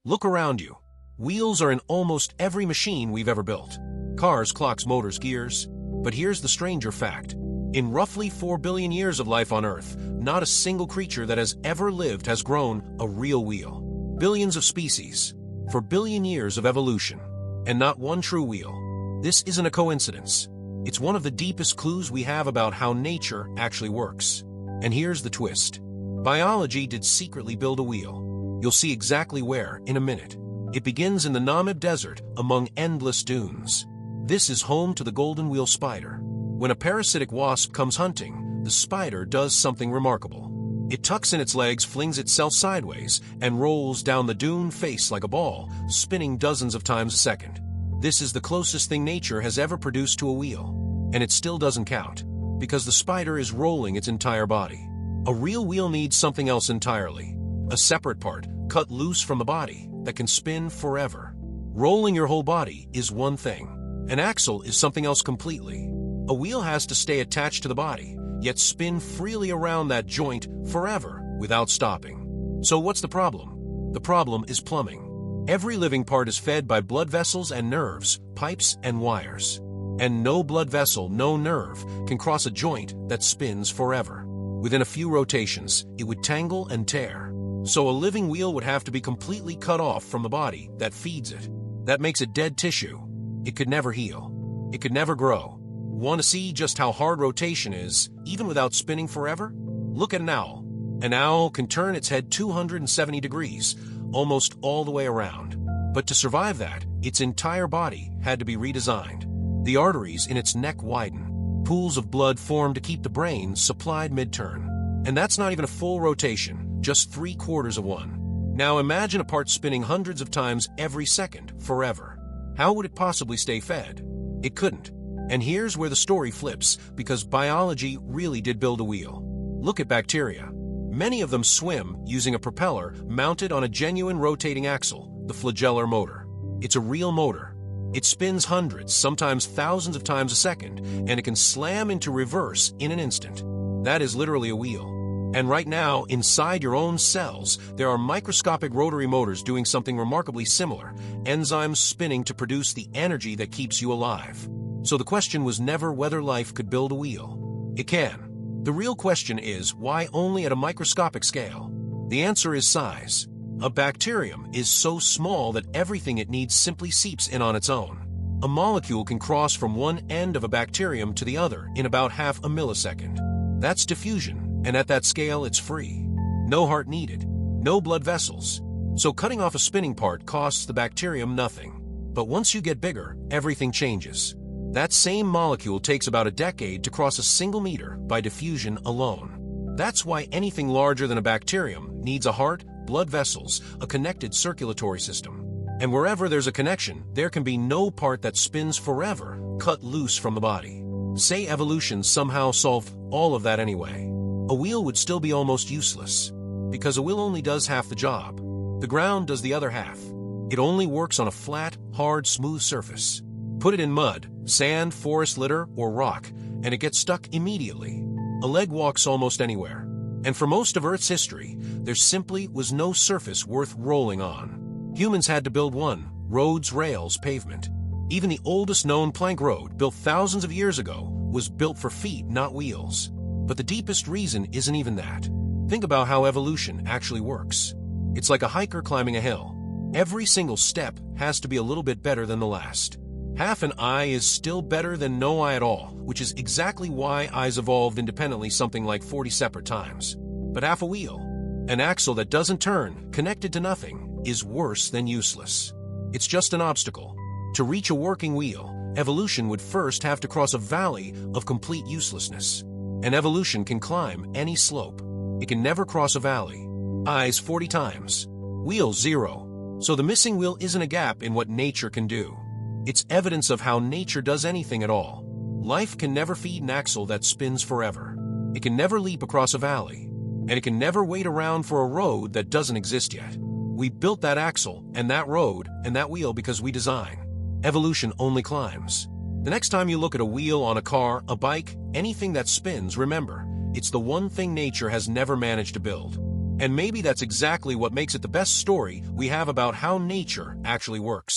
Look around you. Wheels are in almost every machine we've ever built. Cars, clocks, motors, gears. But here's the stranger fact. In roughly 4 billion years of life on Earth, not a single creature that has ever lived has grown a real wheel. Billions of species, for billion years of evolution, and not one true wheel. This isn't a coincidence. It's one of the deepest clues we have about how nature actually works. And here's the twist. Biology did secretly build a wheel. You'll see exactly where in a minute. It begins in the Namib Desert among endless dunes. This is home to the golden wheel spider. When a parasitic wasp comes hunting, the spider does something remarkable. It tucks in its legs, flings itself sideways, and rolls down the dune face like a ball, spinning dozens of times a second. This is the closest thing nature has ever produced to a wheel. And it still doesn't count, because the spider is rolling its entire body. A real wheel needs something else entirely. A separate part, cut loose from the body, that can spin forever. Rolling your whole body is one thing. An axle is something else completely. A wheel has to stay attached to the body, yet spin freely around that joint forever without stopping. So what's the problem? The problem is plumbing. Every living part is fed by blood vessels and nerves, pipes and wires. And no blood vessel, no nerve, can cross a joint that spins forever. Within a few rotations, it would tangle and tear. So a living wheel would have to be completely cut off from the body that feeds it. That makes it dead tissue. It could never heal. It could never grow. Want to see just how hard rotation is, even without spinning forever? Look at an owl. An owl can turn its head 270 degrees, almost all the way around. But to survive that, its entire body had to be redesigned. The arteries in its neck widen. Pools of blood form to keep the brain supplied mid-turn. And that's not even a full rotation, just 3/4 of one. Now imagine a part spinning hundreds of times every second, forever. How would it possibly stay fed? It couldn't. And here's where the story flips, because biology really did build a wheel. Look at bacteria. Many of them swim using a propeller mounted on a genuine rotating axle, the flagellar motor. It's a real motor. It spins hundreds, sometimes thousands of times a second, and it can slam into reverse in an instant. That is literally a wheel. And right now, inside your own cells, there are microscopic rotary motors doing something remarkably similar, enzymes spinning to produce the energy that keeps you alive. So the question was never whether life could build a wheel. It can. The real question is, why only at a microscopic scale? The answer is size. A bacterium is so small that everything it needs simply seeps in on its own. A molecule can cross from one end of a bacterium to the other in about half a millisecond. That's diffusion, and at that scale it's free. No heart needed, no blood vessels. So cutting off a spinning part costs the bacterium nothing. But once you get bigger, everything changes. That same molecule takes about a decade to cross a single meter by diffusion alone. That's why anything larger than a bacterium needs a heart, blood vessels, a connected circulatory system. And wherever there's a connection, there can be no part that spins forever, cut loose from the body. Say evolution somehow solved all of that anyway. A wheel would still be almost useless, because a wheel only does half the job. The ground does the other half. It only works on a flat, hard, smooth surface. Put it in mud, sand, forest litter, or rock, and it gets stuck immediately. A leg walks almost anywhere. And for most of Earth's history, there simply was no surface worth rolling on. Humans had to build one: roads, rails, pavement. Even the oldest known plank road, built thousands of years ago, was built for feet, not wheels. But the deepest reason isn't even that. Think about how evolution actually works. It's like a hiker climbing a hill. Every single step has to be a little bit better than the last. Half an eye is still better than no eye at all, which is exactly why eyes evolved independently something like 40 separate times. But half a wheel, an axle that doesn't turn, connected to nothing, is worse than useless. It's just an obstacle. To reach a working wheel, evolution would first have to cross a valley of complete uselessness. And evolution can climb any slope. It can never cross a valley. Eyes 40 times. Wheel 0. So the missing wheel isn't a gap in what nature can do. It's evidence of how nature does anything at all. Life can never feed an axle that spins forever. It can never leap across a valley. And it can never wait around for a road that doesn't exist yet. We built that axle, and that road, and that wheel because we design. Evolution only climbs. The next time you look at a wheel on a car, a bike, anything that spins, remember, it's the one thing nature has never managed to build. And maybe that's exactly what makes it the best story we have about how nature actually works.